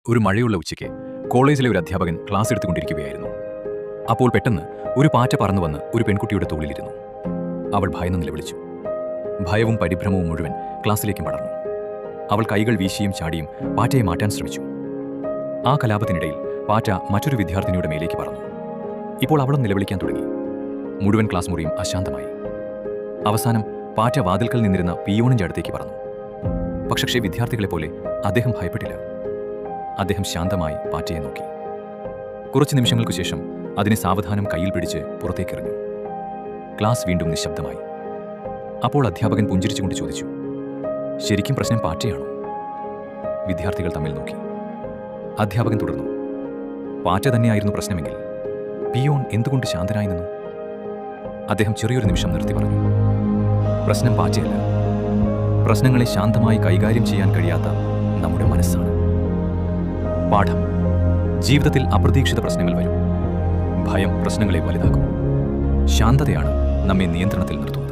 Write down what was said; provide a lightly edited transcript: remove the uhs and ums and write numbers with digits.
ഒരു മഴയുള്ള ഉച്ചയ്ക്ക് കോളേജിലെ ഒരു അധ്യാപകൻ ക്ലാസ് എടുത്തുകൊണ്ടിരിക്കുകയായിരുന്നു. അപ്പോൾ പെട്ടെന്ന് ഒരു പാറ്റ പറന്നു വന്ന് ഒരു പെൺകുട്ടിയുടെ തോളിലിരുന്നു. അവൾ ഭയന്ന് നിലവിളിച്ചു. ഭയവും പരിഭ്രമവും മുഴുവൻ ക്ലാസ്സിലേക്കും പടർന്നു. അവൾ കൈകൾ വീശിയും ചാടിയും പാറ്റയെ മാറ്റാൻ ശ്രമിച്ചു. ആ കലാപത്തിനിടയിൽ പാറ്റ മറ്റൊരു വിദ്യാർത്ഥിനിയുടെ മേലേക്ക് പറന്നു. ഇപ്പോൾ അവളും നിലവിളിക്കാൻ തുടങ്ങി. മുഴുവൻ ക്ലാസ് മുറിയും അശാന്തമായി. അവസാനം പാറ്റ വാതിൽക്കൽ നിന്നിരുന്ന പിയോണിന്റെ അടുത്തേക്ക് പറന്നു. പക്ഷേ വിദ്യാർത്ഥികളെ പോലെ അദ്ദേഹം ഭയപ്പെട്ടില്ല. അദ്ദേഹം ശാന്തമായി പാറ്റയെ നോക്കി. കുറച്ച് നിമിഷങ്ങൾക്കു ശേഷം അതിനെ സാവധാനം കയ്യിൽ പിടിച്ച് പുറത്തേക്കെറിഞ്ഞു. ക്ലാസ് വീണ്ടും നിശബ്ദമായി. അപ്പോൾ അധ്യാപകൻ പുഞ്ചിരിച്ചുകൊണ്ട് ചോദിച്ചു, ശരിക്കും പ്രശ്നം പാറ്റയാണോ? വിദ്യാർത്ഥികൾ തമ്മിൽ നോക്കി. അധ്യാപകൻ തുടർന്നു, പാറ്റ തന്നെയായിരുന്നു പ്രശ്നമെങ്കിൽ പിയോൺ എന്തുകൊണ്ട് ശാന്തനായി നിന്നു? അദ്ദേഹം ചെറിയൊരു നിമിഷം നിർത്തി പറഞ്ഞു, പ്രശ്നം പാറ്റയല്ല, പ്രശ്നങ്ങളെ ശാന്തമായി കൈകാര്യം ചെയ്യാൻ കഴിയാത്ത നമ്മുടെ മനസ്സാണ്. പാഠം: ജീവിതത്തിൽ അപ്രതീക്ഷിത പ്രശ്നങ്ങൾ വരും. ഭയം പ്രശ്നങ്ങളെ വലുതാക്കും. ശാന്തതയാണ് നമ്മെ നിയന്ത്രണത്തിൽ നിർത്തുന്നത്.